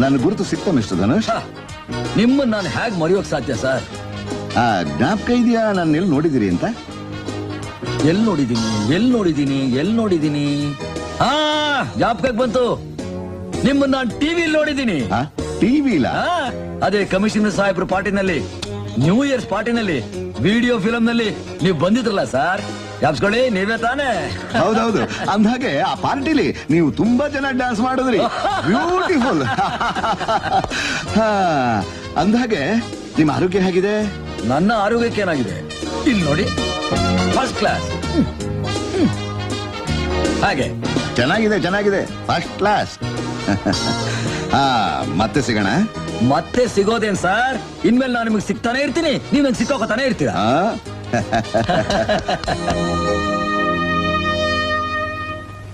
ನನ್ನ ಗುರುತು ಸಿಕ್ತ ಮಿಸ್ಟರ್ ಧನುಷ್. ನಿಮ್ಮನ್ನ ನಾನು ಹೇಗ್ ಮರೆಯೋಕ್ ಸಾಧ್ಯ ಸರ್? ಜ್ಞಾಪಕ ಇದೆಯಾ ನಾನು ಎಲ್ಲಿ ನೋಡಿದಿರಿ ಅಂತ? ಎಲ್ ನೋಡಿದೀನಿ ಹಾ, ಜ್ಞಾಪಕಕ್ಕೆ ಬಂತು. ನಿಮ್ಮನ್ನ ನಾನು ಟಿವಿಲಿ ನೋಡಿದೀನಿ. ಟಿವಿಲ? ಅದೇ ಕಮಿಷನರ್ ಸಾಹೇಬ್ರ ಪಾರ್ಟಿನಲ್ಲಿ, ನ್ಯೂ ಇಯರ್ಸ್ ಪಾರ್ಟಿನಲ್ಲಿ, ವಿಡಿಯೋ ಫಿಲಂ ನಲ್ಲಿ ನೀವು ಬಂದಿದ್ರಲ್ಲ ಸರ್. ಯಾಪ್ಸ್ಕೊಳ್ಳಿ, ನೀವೇ ತಾನೇ? ಹೌದೌದು. ಅಂದ್ಹಾಗೆ ಆ ಪಾರ್ಟಿಲಿ ನೀವು ತುಂಬಾ ಜನ ಡ್ಯಾನ್ಸ್ ಮಾಡಿದ್ರಿ. ಬ್ಯೂಟಿಫುಲ್. ಅಂದ್ಹಾಗೆ ನಿಮ್ಮ ಆರೋಗ್ಯ ಹೇಗಿದೆ? ನನ್ನ ಆರೋಗ್ಯಕ್ಕೆ ಏನಾಗಿದೆ ಇಲ್ಲಿ ನೋಡಿ, ಫಸ್ಟ್ ಕ್ಲಾಸ್. ಹಾಗೆ ಚೆನ್ನಾಗಿದೆ, ಫಸ್ಟ್ ಕ್ಲಾಸ್. ಮತ್ತೆ ಸಿಗೋಣ. ಮತ್ತೆ ಸಿಗೋದೇನ್ ಸರ್? ಇನ್ಮೇಲೆ ನಾನು ನಿಮಗೆ ಸಿಗ್ತಾನೆ ಇರ್ತೀನಿ, ನೀವ್ ನಂಗೆ ಸಿಕ್ಕೋತಾನೆ ಇರ್ತೀರಾ.